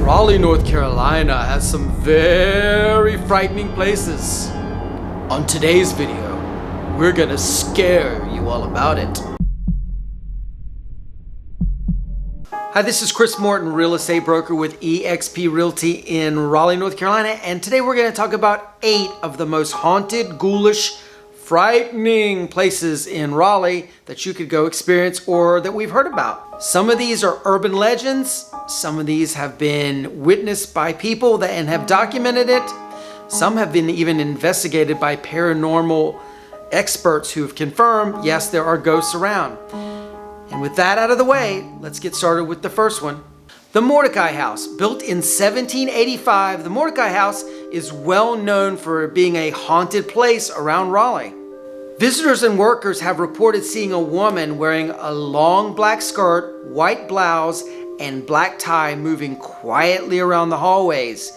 Raleigh, North Carolina has some very frightening places. On today's video, we're gonna scare you all about it. Hi, this is Chris Morton, real estate broker with eXp Realty in Raleigh, North Carolina, and today we're gonna talk about 8 of the most haunted, ghoulish, frightening places in Raleigh that you could go experience or that we've heard about. Some of these are urban legends. Some of these have been witnessed by people and have documented it. Some have been even investigated by paranormal experts who have confirmed, yes, there are ghosts around. And with that out of the way, let's get started with the first one. The Mordecai House. Built in 1785, the Mordecai House is well known for being a haunted place around Raleigh. Visitors and workers have reported seeing a woman wearing a long black skirt, white blouse, and black tie moving quietly around the hallways.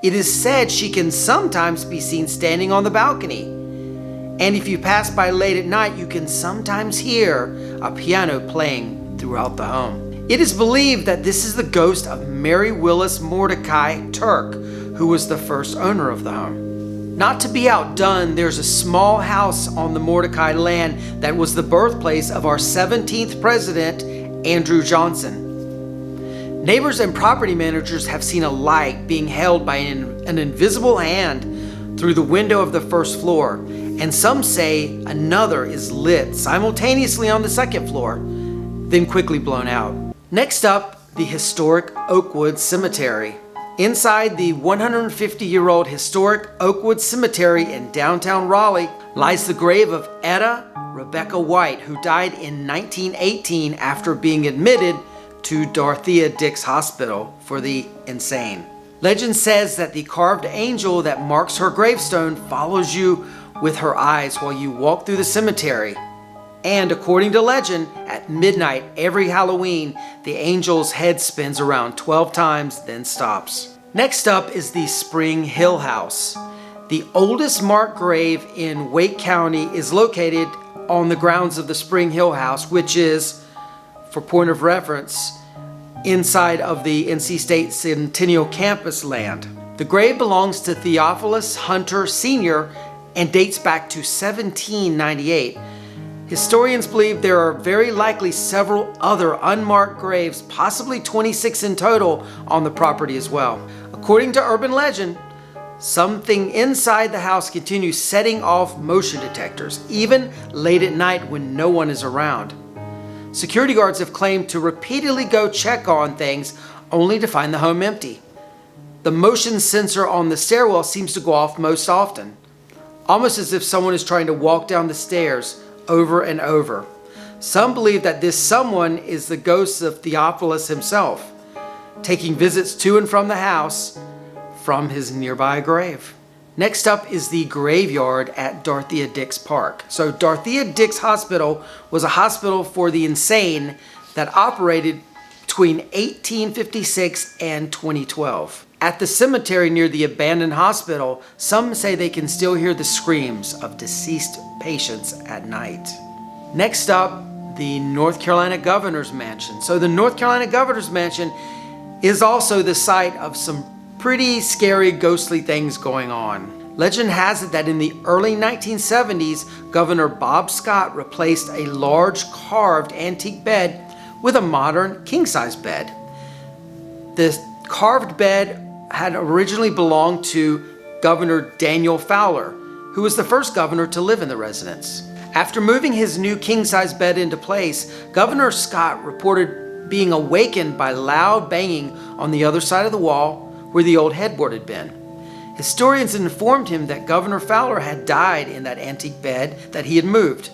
It is said she can sometimes be seen standing on the balcony. And if you pass by late at night, you can sometimes hear a piano playing throughout the home. It is believed that this is the ghost of Mary Willis Mordecai Turk, who was the first owner of the home. Not to be outdone, there's a small house on the Mordecai land that was the birthplace of our 17th president, Andrew Johnson. Neighbors and property managers have seen a light being held by an invisible hand through the window of the first floor, and some say another is lit simultaneously on the second floor, then quickly blown out. Next up, the Historic Oakwood Cemetery. Inside the 150-year-old Historic Oakwood Cemetery in downtown Raleigh lies the grave of Etta Rebecca White, who died in 1918 after being admitted to Dorothea Dix Hospital for the insane. Legend says that the carved angel that marks her gravestone follows you with her eyes while you walk through the cemetery. And according to legend, at midnight every Halloween, the angel's head spins around 12 times, then stops. Next up is the Spring Hill House. The oldest marked grave in Wake County is located on the grounds of the Spring Hill House, which is, for point of reference, inside of the NC State Centennial Campus land. The grave belongs to Theophilus Hunter Sr. and dates back to 1798. Historians believe there are very likely several other unmarked graves, possibly 26 in total, on the property as well. According to urban legend, something inside the house continues setting off motion detectors, even late at night when no one is around. Security guards have claimed to repeatedly go check on things only to find the home empty. The motion sensor on the stairwell seems to go off most often, almost as if someone is trying to walk down the stairs over and over. Some believe that this someone is the ghost of Theophilus himself, taking visits to and from the house from his nearby grave. Next up is the graveyard at Dorothea Dix Park. So Dorothea Dix Hospital was a hospital for the insane that operated between 1856 and 2012. At the cemetery near the abandoned hospital, some say they can still hear the screams of deceased patients at night. Next up, the North Carolina Governor's Mansion. So the North Carolina Governor's Mansion is also the site of some pretty scary, ghostly things going on. Legend has it that in the early 1970s, Governor Bob Scott replaced a large carved antique bed with a modern king-size bed. The carved bed had originally belonged to Governor Daniel Fowler, who was the first governor to live in the residence. After moving his new king-size bed into place, Governor Scott reported being awakened by loud banging on the other side of the wall where the old headboard had been. Historians informed him that Governor Fowler had died in that antique bed that he had moved.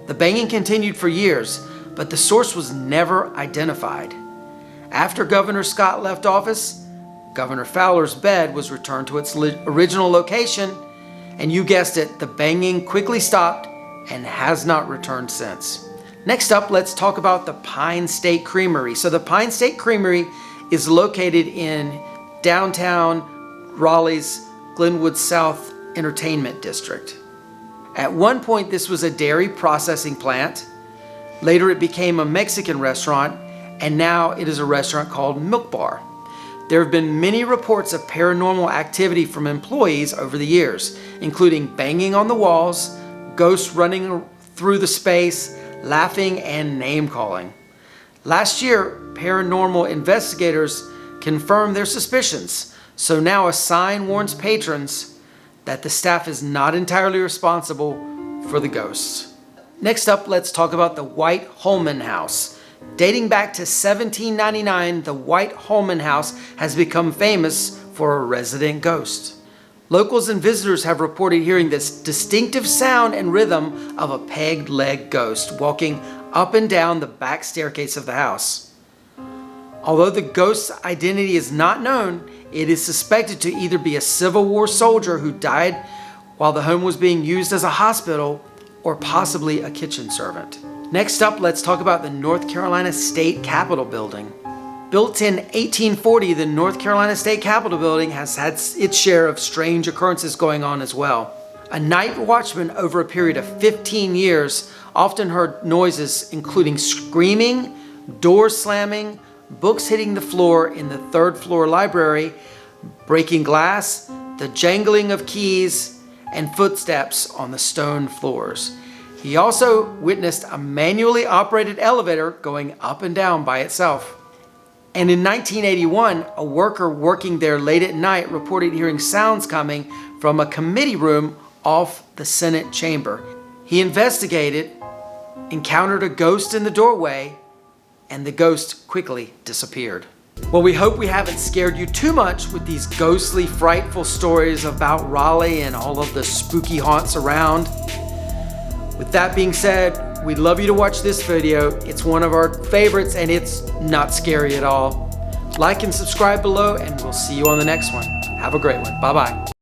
The banging continued for years, but the source was never identified. After Governor Scott left office, Governor Fowler's bed was returned to its original location, and you guessed it, the banging quickly stopped and has not returned since. Next up, let's talk about the Pine State Creamery. So the Pine State Creamery is located in downtown Raleigh's Glenwood South Entertainment District. At one point, this was a dairy processing plant. Later, it became a Mexican restaurant, and now it is a restaurant called Milk Bar. There have been many reports of paranormal activity from employees over the years, including banging on the walls, ghosts running through the space, laughing, and name-calling. Last year, paranormal investigators confirmed their suspicions, so now a sign warns patrons that the staff is not entirely responsible for the ghosts. Next up, let's talk about the White-HOLMAN House. Dating back to 1799, the White-HOLMAN House has become famous for a resident ghost. Locals and visitors have reported hearing this distinctive sound and rhythm of a pegged leg ghost walking up and down the back staircase of the house. Although the ghost's identity is not known, it is suspected to either be a Civil War soldier who died while the home was being used as a hospital, or possibly a kitchen servant. Next up, let's talk about the North Carolina State Capitol Building. Built in 1840, the North Carolina State Capitol Building has had its share of strange occurrences going on as well. A night watchman over a period of 15 years often heard noises including screaming, doors slamming, books hitting the floor in the third floor library, breaking glass, the jangling of keys, and footsteps on the stone floors. He also witnessed a manually operated elevator going up and down by itself. And in 1981, a worker working there late at night reported hearing sounds coming from a committee room off the Senate chamber. He investigated, encountered a ghost in the doorway, and the ghost quickly disappeared. Well, we hope we haven't scared you too much with these ghostly, frightful stories about Raleigh and all of the spooky haunts around. With that being said, we'd love you to watch this video. It's one of our favorites and it's not scary at all. Like and subscribe below and we'll see you on the next one. Have a great one. Bye-bye.